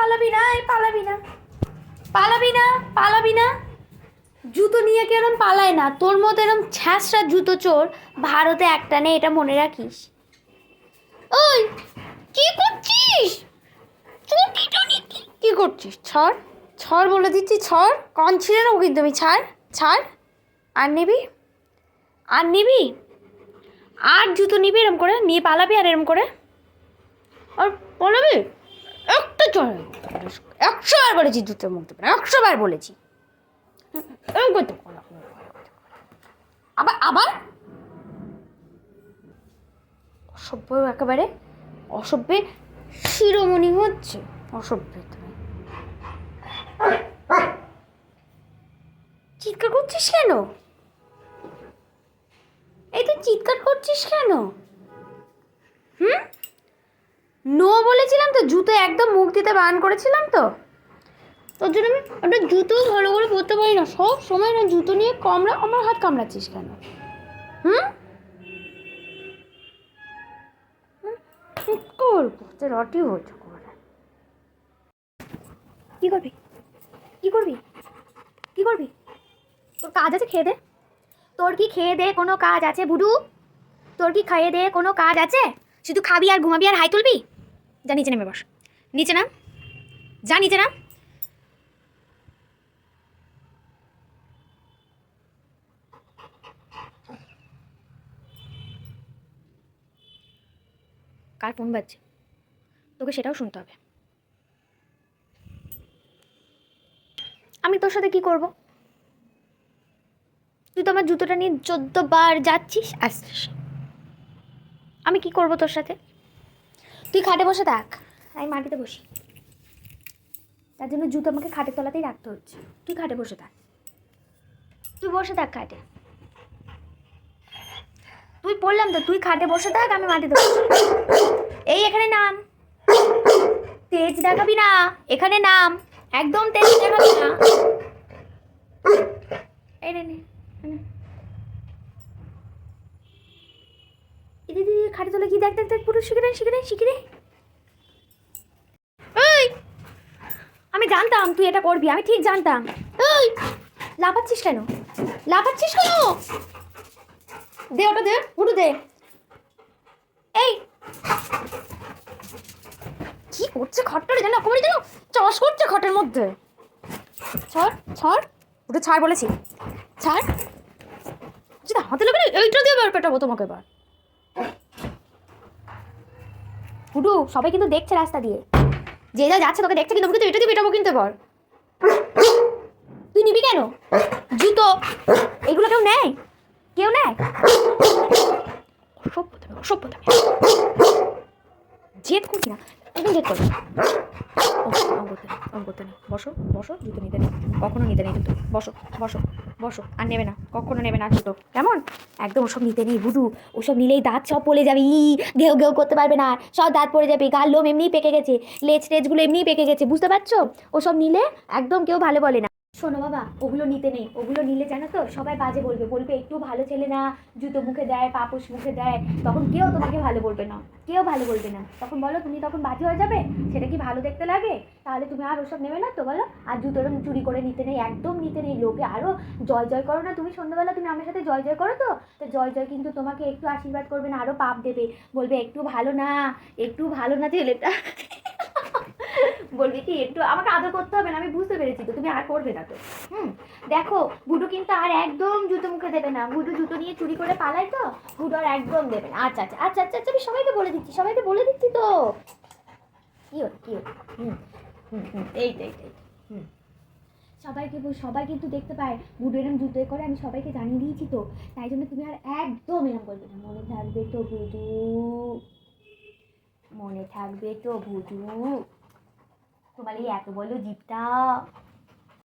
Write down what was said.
পালাবি না, এই পালাবি না, পালাবি না, পালাবি না। জুতো নিয়ে কি এরম পালায় না, তোর মতো এরম ছ্যাঁচড়া জুতো চোর ভারতে একটা নেই, এটা মনে রাখিস। ওই কি করছিস? কি করছিস? ছড় ছড় বলে দিচ্ছি, ছড়। কন ছিঁড়ে নেবো কিন্তু আমি। ছাড় ছাড়। আর নিবি? আর নিবি? আর জুতো নিবি এরম করে নিয়ে পালাবি আর এরম করে আর পালাবি? একটা চড় 100 বার বলেছি জুতোর মুখ দেবে না, 100 বার বলেছি। এরম করতে আবার আবার অসভ্য, একেবারে অসভ্যে শিরোমণি হচ্ছে অসভ্য। চিৎকার করছিস কেন? এই তুই চিৎকার করছিস কেন? নো বলেছিলাম তো, জুতো একদম মুখ দিতে বারণ করেছিলাম তো। তোর জন্য আমি একটা জুতো ভালো করে পরতে পারি না, সব সময় না জুতো নিয়ে আমার হাত কামড়াচ্ছিস কেন? করবো রটি হচ্ছে। কি করবি? কি করবি? কি করবি? তোর কাজ আছে, খেয়ে দে। তোর কি খেয়ে দে কোনো কাজ আছে বুডু? তোর কি খেয়ে দে কোনো কাজ আছে? শুধু খাবি আর ঘুমাবি আর হাই তুলবি? যা নিচে নেমে বস, নিচে নাম, যা নিচে নাম। কার ফোন বাজছে তোকে সেটাও শুনতে হবে। আমি তোর সাথে কি করব? তুই তো আমার জুতোটা নিয়ে 14 বার যাচ্ছিস আসছিস, আমি কি করব তোর সাথে? তুই খাটে বসে থাক, আমি মাটিতে বসি। তার জন্য জুতো আমাকে খাটের তলাতেই রাখতে হচ্ছে। তুই খাটে বসে থাক, তুই বসে থাক খাটে। তুই বললাম তো তুই খাটে বসে থাক, আমি মাটিতে বসি। এই এখানে নাম, তেজ দেখাবি না, এখানে নাম, একদম তেজ দেখাবি না। এই রে নে, দিদি খাটে তোলে কি দেখ দেখ দেখ, পুরো শিখে রে শিখে রে শিখে রে। এই আমি জানতাম তুই এটা করবি, আমি ঠিক জানতাম। এই লাফাচ্ছিস কেন? লাফাচ্ছিস কেন? দে ওটা, দে উঠু দে। এই কি করছে খট্টরে যেন, কোমরে যেন চাষ করছে খটের মধ্যে। ছাড় ছাড়, ওটা ছাড় বলেছি, ছাড়। যদি হাতে লাগে না এইটা দিয়ে বের পেটাবো তোমাকে এবার। হুডু সবাই কিন্তু দেখছে রাস্তা দিয়ে, যে যা যাচ্ছে তোকে দেখছে, কিন্তু কিন্তু এটা দিয়ে পেটাবো কিন্তু এবার। তুই নিবি কেন জুতো? এগুলো কেউ নেয়? কেউ নেয়? অসভ্য জেদ করছি না, একদম জেদ করছি। করতে নেই, বসো বসো, জুতো নিতে নেই, কখনো নিতে নেই জুতো। বসো বসো বসো, আর নেবে না, কখনো নেবে না জুতো, কেমন? একদম ওসব নিতে নেই বুডু, ওসব নিলেই দাঁত সব পড়ে যাবে, ঘেউ ঘেউ করতে পারবে না, সব দাঁত পড়ে যাবে, গাল লোম এমনিই পেকে গেছে, লেজ টেজগুলো এমনিই পেকে গেছে, বুঝতে পারছো? ওসব নিলে একদম কেউ ভালো বলে না। শোনো বাবা, ওগুলো নিতে নেই, ওগুলো নিলে জানো তো সবাই বাজে বলবে, বলবে একটু ভালো ছেলে না, জুতো মুখে দেয়, পাপোশ মুখে দেয়, তখন কেউ তোমাকে ভালো বলবে না, কেউ ভালো বলবে না। তখন বলো তুমি তখন বাজে হয়ে যাবে, সেটা কি ভালো দেখতে লাগে? তাহলে তুমি আর ওসব নেবে না তো, বলো। আর জুতোর চুরি করে নিতে নেই, একদম নিতে নেই। লোকে আরও জয় জয় করো না তুমি, সন্ধ্যাবেলা তুমি আমার সাথে জয় জয় করো তো, তো জয় জয় কিন্তু তোমাকে একটু আশীর্বাদ করবে না, আরও পাপ দেবে, বলবে একটু ভালো না, একটু ভালো না ছেলেটা। বলবি কি একটু আমাকে আদর করতে হবে না, আমি বুঝতে পেরেছি তো, তুমি আর করবে না তো। দেখো বুডু কিন্তু আর একদম জুতো মুখে দেবে না, বুডু জুতো নিয়ে চুরি করে পালায় তো, বুডু আর একদম দেবে না। আচ্ছা আচ্ছা আচ্ছা আচ্ছা আচ্ছা, আমি সবাইকে বলে দিচ্ছি, সবাইকে বলে দিচ্ছি তো। কি হলো কি হলো? এই তো এই তো সবাইকে, সবাই কিন্তু দেখতে পায় বুডু এরম জুতোয় করে, আমি সবাইকে জানিয়ে দিয়েছি তো, তাই জন্য তুমি আর একদম এরম করবে না, মনে থাকবে তো বুডু, মনে থাকবে তো বুডু, তোমার এই এত বলো জিপটা।